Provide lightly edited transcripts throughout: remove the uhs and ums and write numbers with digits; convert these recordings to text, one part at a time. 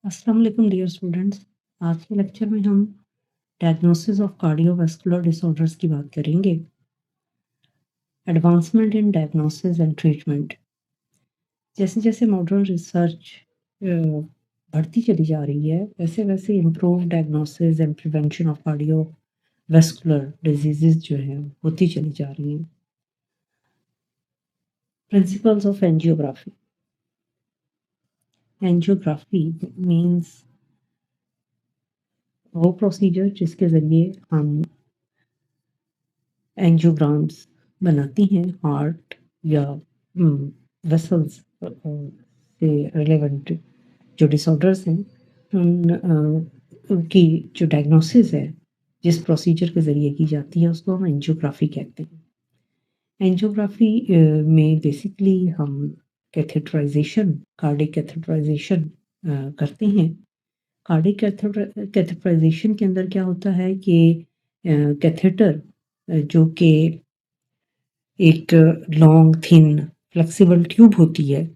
अस्सलाम वालेकुम dear students. आज के लेक्चर में हम डायग्नोसिस ऑफ कार्डियोवास्कुलर डिसऑर्डर्स की बात करेंगे। Advancement in diagnosis and treatment. जैसे जैसे मॉडर्न रिसर्च बढ़ती चली जा रही है, वैसे वैसे improve diagnosis and prevention of cardiovascular diseases जो हैं होती चली जा रही हैं। Principles of angiography. Angiography means वो प्रोसीजर जिसके ज़रिए हम एंजियोग्राम्स बनाती हैं हार्ट या वेसल्स से रिलेवेंट जो डिसऑर्डर्स हैं उनकी जो डायग्नोसिस है, जिस प्रोसीजर के ज़रिए की जाती है, उसको हम एंजियोग्राफी कहते हैं। एंजियोग्राफी में बेसिकली हम कैथेटराइजेशन, कार्डिक कैथेटराइजेशन करते हैं। कार्डिक कैथेटराइजेशन के अंदर क्या होता है कि कैथेटर जो कि एक लॉन्ग थिन फ्लेक्सिबल ट्यूब होती है,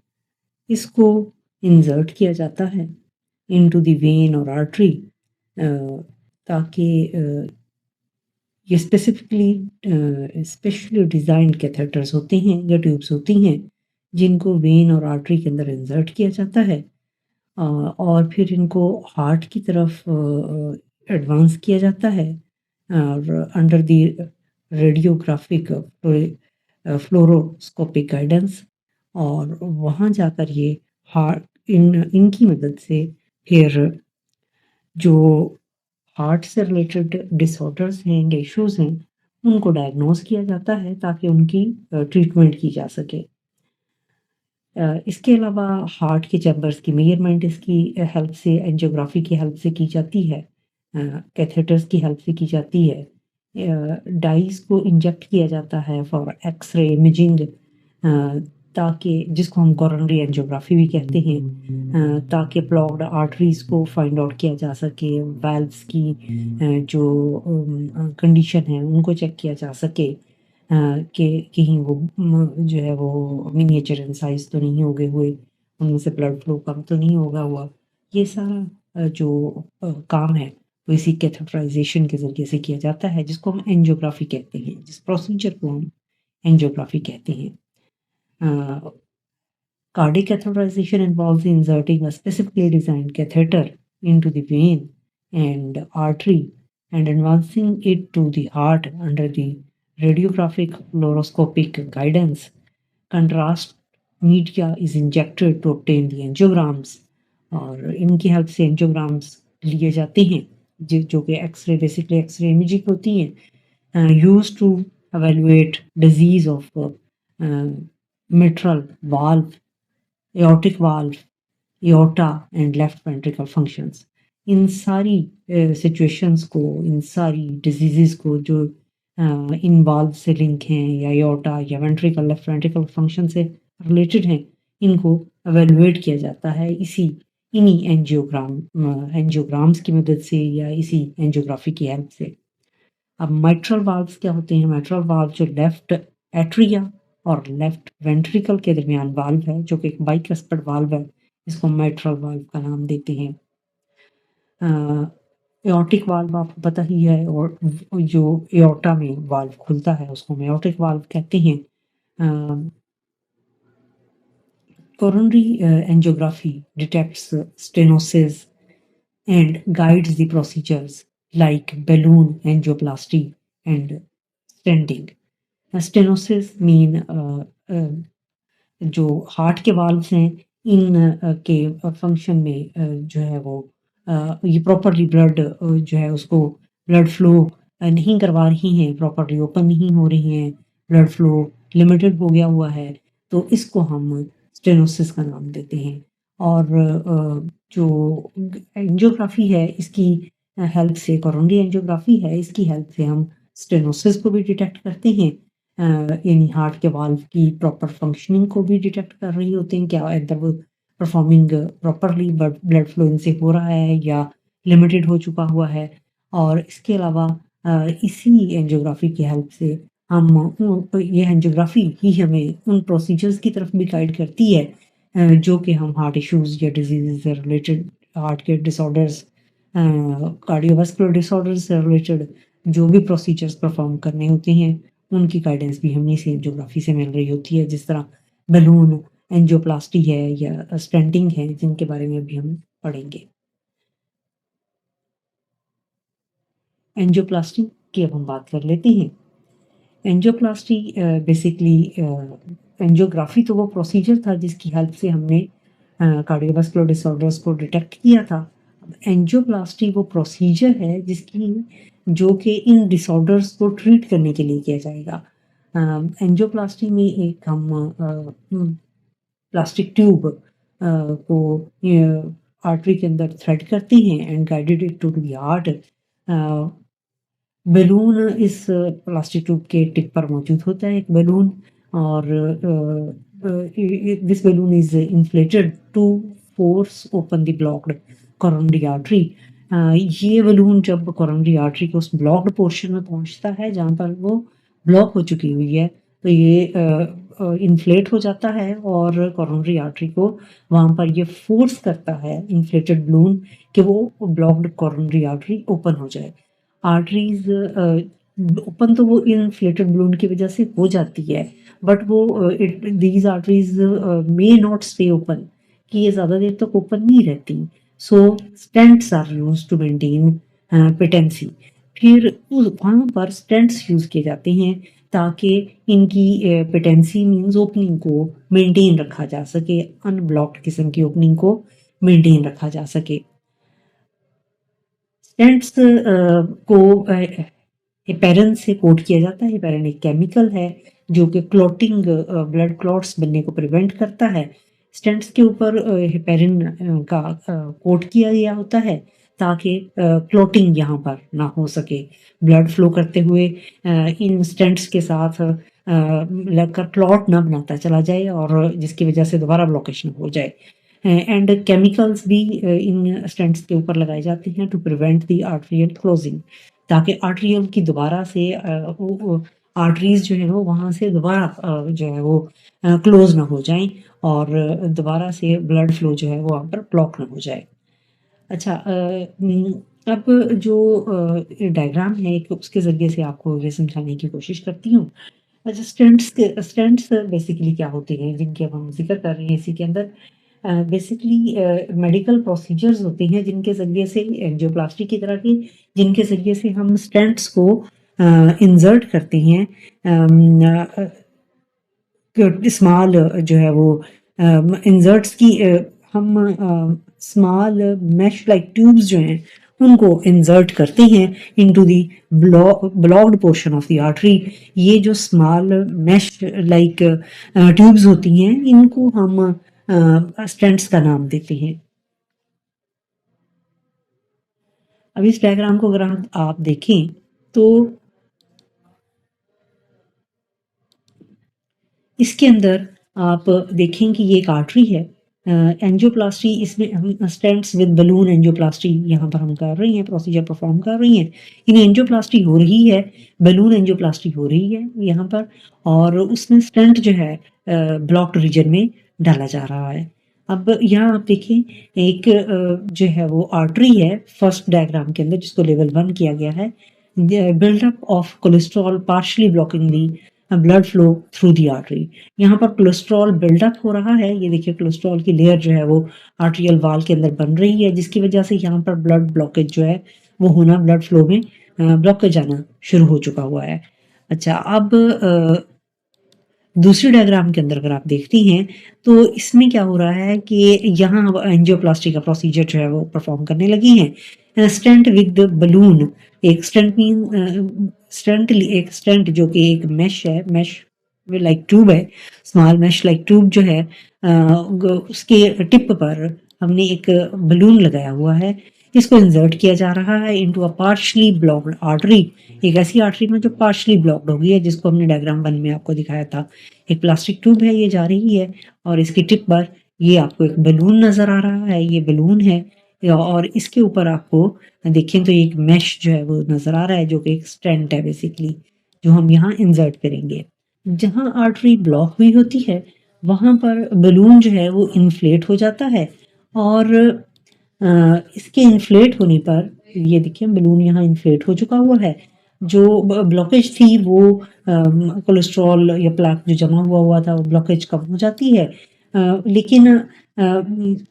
इसको इंसर्ट किया जाता है इनटू द वेन और आर्टरी, ताकि ये स्पेशली डिज़ाइंड कैथेटर्स होते हैं या ट्यूब्स होती हैं जिनको वेन और आर्टरी के अंदर इंसर्ट किया जाता है और फिर इनको हार्ट की तरफ एडवांस किया जाता है और under the radiographic fluoroscopic guidance, और वहाँ जाकर ये हार्ट इनकी मदद से फिर जो हार्ट से रिलेटेड डिसऑर्डर्स हैं या इश्यूज़ हैं, उनको डायग्नोज़ किया जाता है ताकि उनकी ट्रीटमेंट की जा सके। इसके अलावा हार्ट के चैम्बर्स की मेजरमेंट इसकी हेल्प से, एंजियोग्राफी की हेल्प से की जाती है, कैथेटर्स की हेल्प से की जाती है। डाइज़ को इंजेक्ट किया जाता है फॉर एक्स-रे इमेजिंग, ताकि जिसको हम कोरोनरी एंजियोग्राफी भी कहते हैं, ताकि ब्लॉक्ड आर्टरीज़ को फाइंड आउट किया जा सके, वाल्व्स की जो कंडीशन है उनको चेक किया जा सके कि कहीं वो जो है वो मिनिएचर इन साइज़ तो नहीं हो गए हुए, उनमें से ब्लड फ्लो कम तो नहीं होगा हुआ। ये सारा जो काम है वो इसी कैथेटराइज़ेशन के ज़रिए से किया जाता है, जिसको हम एंजियोग्राफी कहते हैं, जिस प्रोसीजर को हम एंजियोग्राफी कहते हैं। Cardiac catheterization involves inserting a specifically designed catheter into the vein and artery and advancing it to the heart under the radiographic fluoroscopic guidance. Contrast media is injected to obtain the angiograms, और इनकी help से एंजियोग्राम्स लिए जाते हैं जो कि x ray, basically x ray imaging होती हैं, used to evaluate disease of mitral valve, aortic valve, aorta and left ventricle functions। इन सारी सिचुएशंस को, इन सारी डिजीज़ेज़ को जो इन वाल्व से लिंक हैं या एओर्टा या वेंट्रिकल, लेफ्ट वेंट्रिकल फंक्शन से रिलेटेड हैं, इनको एवेलुएट किया जाता है इन्हीं एंजियोग्राम्स की मदद से या इसी एंजियोग्राफी की हेल्प से। अब माइट्रल वाल्व्स क्या होते हैं? माइट्रल वाल्व जो लेफ्ट एट्रिया और लेफ्ट वेंट्रिकल के दरमियान वाल्व है, जो कि एक बाइकस्पैड वाल्व है, इसको माइट्रल वाल्व का नाम देते हैं। एओर्टिक वाल्व आपको पता ही है, और जो एओर्टा में वाल्व खुलता है उसको हम एओर्टिक वाल्व कहते हैं। Coronary angiography detects stenosis and guides the procedures like balloon angioplasty and stenting. Stenosis mean जो हार्ट के वाल्व्स हैं, इन के फंक्शन में जो है वो ये प्रॉपरली ब्लड जो है उसको ब्लड फ्लो नहीं करवा रही हैं, प्रॉपरली ओपन नहीं हो रही हैं, ब्लड फ्लो लिमिटेड हो गया हुआ है, तो इसको हम स्टेनोसिस का नाम देते हैं। और जो एंजियोग्राफी है, इसकी हेल्प से, कोरोनरी एंजियोग्राफी है, इसकी हेल्प से हम स्टेनोसिस को भी डिटेक्ट करते हैं, यानी हार्ट के वाल्व की प्रॉपर फंक्शनिंग को भी डिटेक्ट कर रही होते हैं, क्या अंदर वो परफॉर्मिंग प्रॉपरली ब्लड फ्लो इनसे हो रहा है या लिमिटेड हो चुका हुआ है। और इसके अलावा इसी एंजियोग्राफी की हेल्प से हम ये एंजियोग्राफी ही हमें उन प्रोसीजर्स की तरफ भी गाइड करती है जो कि हम हार्ट इश्यूज़ या डिजीज़ से रिलेटेड हार्ट के डिसऑर्डर्स, कार्डियोवास्कुलर डिसऑर्डर्स से रिलेटेड जो भी प्रोसीजर्स परफॉर्म करने होते हैं, उनकी गाइडेंस भी हमें सेंट जियोग्राफी से मिल रही होती है, जिस तरह बलून एंजियोप्लास्टी है या स्टेंटिंग है, जिनके बारे में अभी हम पढ़ेंगे। एंजियोप्लास्टी की अब हम बात कर लेते हैं। एंजियोप्लास्टी बेसिकली एंजियोग्राफी तो वो प्रोसीजर था जिसकी हेल्प से हमने कार्डियोवास्कुलर डिसऑर्डर्स को डिटेक्ट किया था। एंजियोप्लास्टी वो प्रोसीजर है जिसकी जो कि इन डिसऑर्डर्स को ट्रीट करने के लिए किया जाएगा। एंजियोप्लास्टी में एक हम प्लास्टिक ट्यूब को आर्टरी के अंदर थ्रेड करते हैं and guided it to the heart. Balloon इस प्लास्टिक ट्यूब के टिप पर मौजूद होता है एक बलून, और this balloon is inflated to force open the blocked coronary artery. ये बलून जब कोरोनरी आर्टरी के उस ब्लॉक्ड पोर्शन में पहुंचता है जहां पर वो ब्लॉक हो चुकी हुई है, तो ये इन्फ्लेट हो जाता है और कोरोनरी आर्टरी को वहां पर ये फोर्स करता है इन्फ्लेटेड बलून कि वो ब्लॉक्ड कोरोनरी आर्टरी ओपन हो जाए। आर्टरीज ओपन तो वो इन्फ्लेटेड बलून की वजह से हो जाती है, बट वो these arteries may not stay open, कि ये ज़्यादा देर तक ओपन नहीं रहती। So stents are use to maintain patency. फिर वहाँ पर स्टेंट्स यूज किए जाते हैं ताकि इनकी पेटेंसी मीन्स ओपनिंग को मेंटेन रखा जा सके, अनब्लॉक्ड किस्म की ओपनिंग को मेंटेन रखा जा सके। स्टेंट्स को हेपेरिन से कोट किया जाता है। हेपेरिन एक केमिकल है जो कि क्लॉटिंग ब्लड क्लॉट्स बनने को प्रिवेंट करता है। स्टेंट्स के ऊपर हेपेरिन का कोट किया गया होता है ताकि क्लॉटिंग यहाँ पर ना हो सके। ब्लड फ्लो करते हुए इन स्टेंट्स के साथ लगकर क्लॉट ना बनाता चला जाए और जिसकी वजह से दोबारा ब्लॉकेज ना हो जाए। एंड केमिकल्स भी इन स्टेंट्स के ऊपर लगाए जाते हैं to prevent the arterial closing, ताकि आर्टरियल की दोबारा से आर्टरीज जो है वो वहाँ से दोबारा जो है वो क्लोज ना हो जाएं और दोबारा से ब्लड फ्लो जो है वो वहाँ पर ब्लॉक ना हो जाए। अच्छा, अब जो डायग्राम है एक उसके ज़रिए से आपको ये समझाने की कोशिश करती हूँ। अच्छा, स्टेंट्स बेसिकली क्या होते हैं जिनके अब हम जिक्र कर रहे हैं इसी के अंदर। बेसिकली मेडिकल प्रोसीजर्स होते हैं जिनके ज़रिए से एंजियोप्लास्टी की तरह की, जिनके ज़रिए से हम स्टेंट्स को इंसर्ट करते हैं स्मॉल जो है वो इंसर्ट्स की हम स्मॉल मैश लाइक ट्यूब्स जो हैं उनको इंसर्ट करते हैं into the blocked portion of the artery. ये जो स्मॉल मैश लाइक ट्यूब्स होती हैं इनको हम स्टेंट्स का नाम देते हैं। अब इस डायग्राम को अगर आप देखें तो इसके अंदर आप देखें कि ये एक आर्टरी है। एंजियोप्लास्टी इसमें हम स्टेंट्स विद बलून एंजियोप्लास्टी यहाँ पर हम कर रही हैं, प्रोसीजर परफॉर्म कर रही हैं। इन्हें एंजियोप्लास्टी हो रही है, बलून एंजियोप्लास्टी हो रही है यहाँ पर, और उसमें स्टेंट जो है ब्लॉक्ड रीजन में डाला जा रहा है। अब यहाँ आप देखें एक जो है वो आर्टरी है फर्स्ट डायग्राम के अंदर जिसको लेवल 1 किया गया है। Buildup of cholesterol partially blocking the blood flow through the artery. यहाँ पर कोलेस्ट्रॉल बिल्डअप हो रहा है, ये देखिए कोलेस्ट्रॉल की लेयर जो है वो आर्टरियल वाल के अंदर बन रही है जिसकी वजह से यहाँ पर ब्लड ब्लॉकेज जो है वो होना, ब्लड फ्लो में ब्लॉकेज आना शुरू हो चुका हुआ है। अच्छा, अब दूसरी डायग्राम के अंदर अगर आप देखती हैं तो इसमें क्या हो रहा है कि यहाँ एंजियोप्लास्टी का प्रोसीजर जो है वो परफॉर्म करने लगी हैं। स्टेंट विद बलून, एक स्टेंट मीन स्टेंट जो कि एक मैश है, मैश लाइक ट्यूब है, स्मॉल मैश लाइक ट्यूब जो है उसके टिप पर हमने एक बलून लगाया हुआ है। इसको इंसर्ट किया जा रहा है into a partially blocked artery, एक ऐसी आर्टरी में जो पार्शली ब्लॉक्ड हो गई है जिसको हमने डायग्राम 1 में आपको दिखाया था। एक प्लास्टिक ट्यूब है, ये जा रही है और इसकी टिप पर ये आपको एक बलून नजर आ रहा है, ये बलून है और इसके ऊपर आपको देखें तो एक मैश जो है वो नजर आ रहा है जो कि एक स्टेंट है बेसिकली, जो हम यहाँ इंसर्ट करेंगे। जहाँ आर्टरी ब्लॉक हुई होती है वहां पर बलून जो है वो इन्फ्लेट हो जाता है और इसके इन्फ्लेट होने पर ये देखिए बलून यहाँ इन्फ्लेट हो चुका हुआ है। जो ब्लॉकेज थी वो कोलेस्ट्रॉल या प्लाक जो जमा हुआ था वो ब्लॉकेज कम हो जाती है। लेकिन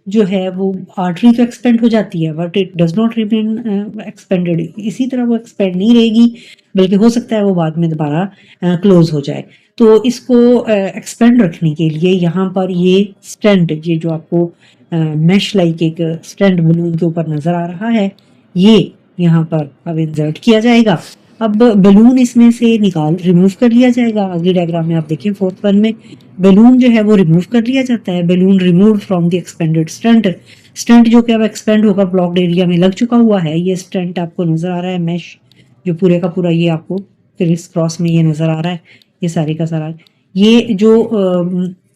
जो है वो आर्टरी तो एक्सपेंड हो जाती है but it does not remain expanded. इसी तरह वो एक्सपेंड नहीं रहेगी, बल्कि हो सकता है वो बाद में दोबारा क्लोज हो जाए। तो इसको एक्सपेंड रखने के लिए यहाँ पर ये स्टेंट, ये जो आपको मैश लाइक एक स्टेंट बलून के ऊपर नजर आ रहा है, ये यहाँ पर अब इंसर्ट किया जाएगा। अब बलून इसमें से रिमूव कर लिया जाएगा। अगली डायग्राम में आप देखें फोर्थ वन में बलून जो है वो रिमूव कर लिया जाता है। Balloon remove from the expanded stent. Stent जो कि अब एक्सपेंड होकर ब्लॉक्ड एरिया में लग चुका हुआ है। ये स्टेंट आपको नजर आ रहा है, मैश जो पूरे का पूरा ये आपको क्रिस क्रॉस में ये नजर आ रहा है, ये सारे का सारा। ये जो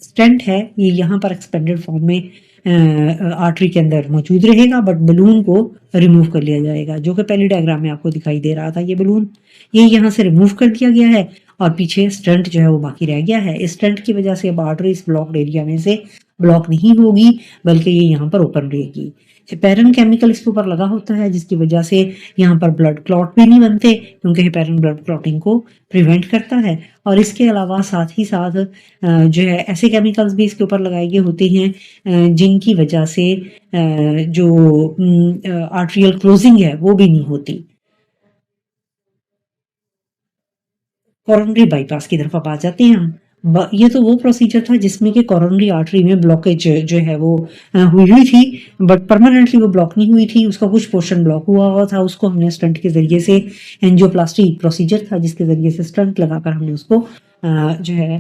स्टेंट है ये यहाँ पर एक्सपेंडेड फॉर्म में आर्टरी के अंदर मौजूद रहेगा, बट बलून को रिमूव कर लिया जाएगा, जो कि पहली डायग्राम में आपको दिखाई दे रहा था। ये बलून ये यहाँ से रिमूव कर दिया गया है और पीछे स्टेंट जो है वो बाकी रह गया है। इस स्टेंट की वजह से अब आर्टरी इस ब्लॉक्ड एरिया में से ब्लॉक नहीं होगी, बल्कि ये यहाँ पर ओपन रहेगी। हेपेरिन केमिकल इसके ऊपर लगा होता है, जिसकी वजह से यहाँ पर ब्लड क्लॉट भी नहीं बनते, क्योंकि हेपेरिन ब्लड क्लॉटिंग को प्रिवेंट करता है। और इसके अलावा साथ ही साथ जो है ऐसे केमिकल्स भी इसके ऊपर लगाए गए होते हैं जिनकी वजह से जो आर्ट्रियल क्लोजिंग है वो भी नहीं होती। कोरोनरी बाईपास की तरफ अब आ जाते हैं हम। ये तो वो प्रोसीजर था जिसमें कि कोरोनरी आर्टरी में ब्लॉकेज जो है वो हुई थी, बट परमानेंटली वो ब्लॉक नहीं हुई थी। उसका कुछ पोर्शन ब्लॉक हुआ था, उसको हमने स्टंट के जरिए से, एंजियोप्लास्टी प्रोसीजर था जिसके जरिए से स्टंट लगाकर हमने उसको जो है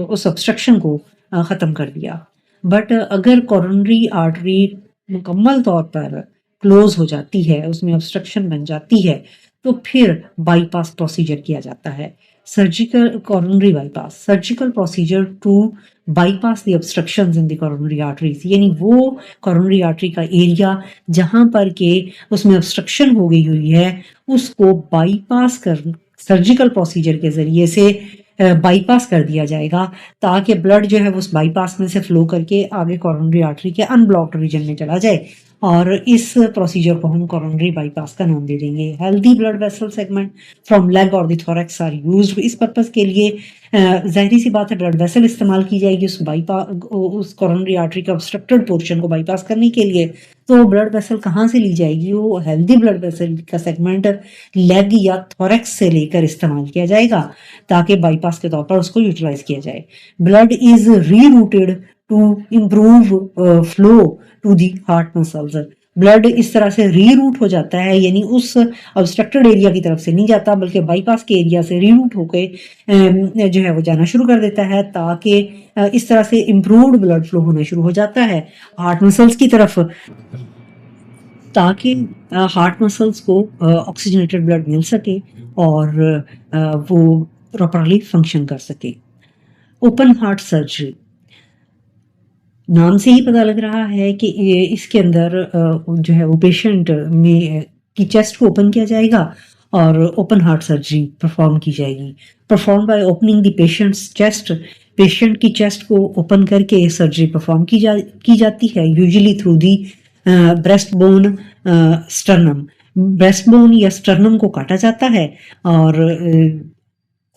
उस ऑब्स्ट्रक्शन को ख़त्म कर दिया। बट अगर कोरोनरी आर्टरी मुकम्मल तौर पर क्लोज हो जाती है, उसमें ऑब्स्ट्रक्शन बन जाती है, तो फिर बाईपास प्रोसीजर किया जाता है। Surgical coronary bypass, surgical procedure to bypass the obstructions in the coronary arteries, यानी वो कोरोनरी आर्टरी का एरिया जहां पर के उसमें ऑब्स्ट्रक्शन हो गई हुई है, उसको बाईपास कर सर्जिकल प्रोसीजर के जरिए से बाईपास कर दिया जाएगा, ताकि ब्लड जो है वो उस बाईपास में से फ्लो करके आगे कोरोनरी आर्टरी के अनब्लॉक्ड रीजन में चला जाए। और इस प्रोसीजर को हम कोरोनरी बाईपास का नाम दे देंगे। Healthy blood vessel segment from leg और द थोरैक्स आर यूज्ड। इस पर्पस के लिए जाहिर सी बात है ब्लड वेसल इस्तेमाल की जाएगी उस कोरोनरी आर्टरी का ऑब्स्ट्रक्टेड पोर्शन को बाईपास करने के लिए। तो ब्लड वेसल कहाँ से ली जाएगी? वो हेल्दी ब्लड वेसल का सेगमेंट लेग या थोरैक्स से लेकर इस्तेमाल किया जाएगा, ताकि बाईपास के तौर पर उसको यूटिलाइज किया जाए। Blood is rerouted to improve flow to the heart muscles. Blood इस तरह से रीरूट हो जाता है, यानी उस ऑब्स्ट्रक्टेड एरिया की तरफ से नहीं जाता, बल्कि बाईपास के एरिया से रीरूट होकर जो है वो जाना शुरू कर देता है, ताकि इस तरह से इम्प्रूव्ड ब्लड फ्लो होना शुरू हो जाता है हार्ट मसल्स की तरफ, ताकि हार्ट मसल्स को ऑक्सीजनेटेड ब्लड मिल सके और वो प्रॉपरली फंक्शन कर सके। ओपन हार्ट सर्जरी, नाम से ही पता लग रहा है कि इसके अंदर जो है वो पेशेंट में की चेस्ट को ओपन किया जाएगा और ओपन हार्ट सर्जरी परफॉर्म की जाएगी। Perform by opening the patients chest, patient की चेस्ट को ओपन करके सर्जरी परफॉर्म की जाती है, usually through the breast bone sternum. Breast bone या स्टर्नम को काटा जाता है और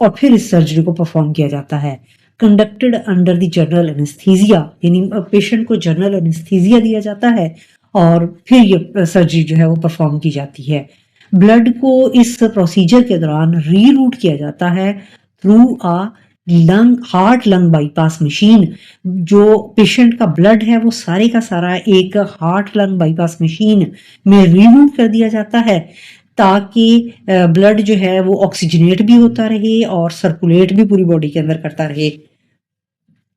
फिर इस सर्जरी को परफॉर्म किया जाता है। Conducted under the general anaesthesia, यानी पेशेंट को जनरल एनेस्थीसिया दिया जाता है और फिर ये सर्जरी जो है वो परफॉर्म की जाती है। ब्लड को इस प्रोसीजर के दौरान रीरूट किया जाता है through a heart lung bypass machine. जो पेशेंट का ब्लड है वो सारे का सारा एक हार्ट लंग बाईपास मशीन में रीरूट कर दिया जाता है, ताकि ब्लड जो है वो ऑक्सीजनेट भी होता रहे और सर्कुलेट भी पूरी बॉडी के अंदर करता रहे।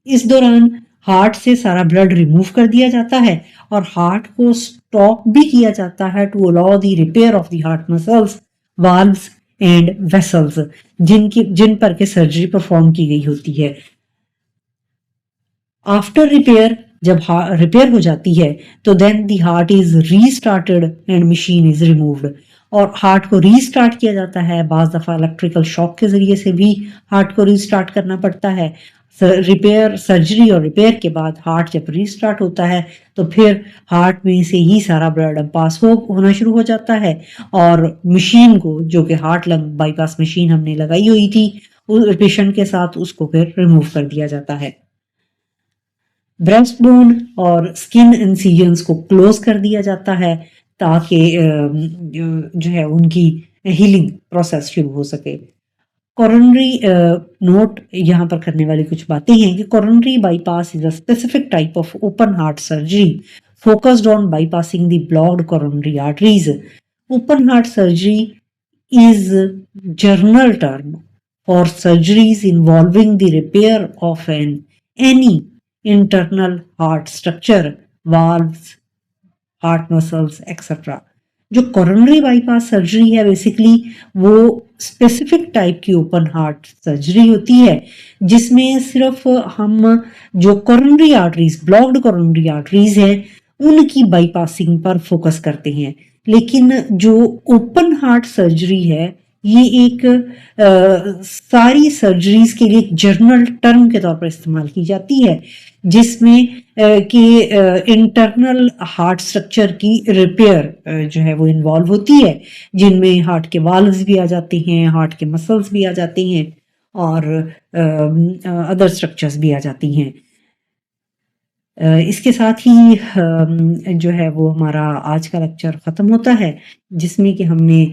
इस दौरान हार्ट से सारा ब्लड रिमूव कर दिया जाता है और हार्ट को स्टॉप भी किया जाता है to allow the repair of the heart muscles, valves and vessels, जिन पर के सर्जरी परफॉर्म की गई होती है। आफ्टर रिपेयर, जब रिपेयर हो जाती है तो then the heart is restarted and machine is removed, और हार्ट को रीस्टार्ट किया जाता है। बाज दफ़ा इलेक्ट्रिकल शॉक के ज़रिए से भी हार्ट को रीस्टार्ट करना पड़ता है। सर्जरी और रिपेयर के बाद हार्ट जब रीस्टार्ट होता है तो फिर हार्ट में से ही सारा ब्लड पास होना शुरू हो जाता है और मशीन को, जो कि हार्ट लंग बाईपास मशीन हमने लगाई हुई थी उस पेशेंट के साथ, उसको फिर रिमूव कर दिया जाता है। ब्रेस्ट बोन और स्किन इंसिजन्स को क्लोज कर दिया जाता है ताकि जो है उनकी हीलिंग प्रोसेस शुरू हो सके। कोरोनरी नोट यहाँ पर करने वाली कुछ बातें हैं कि coronary bypass is a specific type of open heart surgery focused on bypassing the blocked coronary arteries. Open heart surgery is a general term for surgeries involving the repair of any internal heart structure, valves, heart muscles etcetera. जो coronary bypass surgery है basically वो specific type की open heart surgery होती है जिसमें सिर्फ हम जो coronary arteries, blocked coronary arteries है, उनकी बाईपासिंग पर फोकस करते हैं। लेकिन जो ओपन हार्ट सर्जरी है ये एक सारी सर्जरीज के लिए एक जर्नल टर्म के तौर पर इस्तेमाल की जाती है जिसमें कि इंटरनल हार्ट स्ट्रक्चर की रिपेयर जो है वो इन्वॉल्व होती है, जिनमें हार्ट के वाल्व्स भी आ जाते हैं, हार्ट के मसल्स भी आ जाते हैं और अदर स्ट्रक्चर्स भी आ जाती हैं। इसके साथ ही जो है वो हमारा आज का लेक्चर ख़त्म होता है जिसमें कि हमने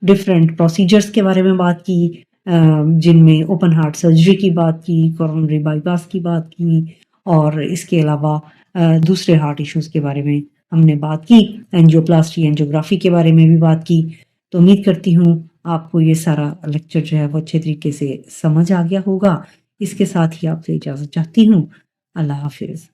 डिफरेंट प्रोसीजर्स के बारे में बात की, जिनमें ओपन हार्ट सर्जरी की बात की, कोरोनरी बाईपास की बात की और इसके अलावा दूसरे हार्ट इश्यूज़ के बारे में हमने बात की, एंजियोप्लास्टी, एंजियोग्राफी के बारे में भी बात की। तो उम्मीद करती हूँ आपको ये सारा लेक्चर जो है वो अच्छे तरीके से समझ आ गया होगा। इसके साथ ही आपसे इजाज़त चाहती हूँ। अल्लाह हाफिज़।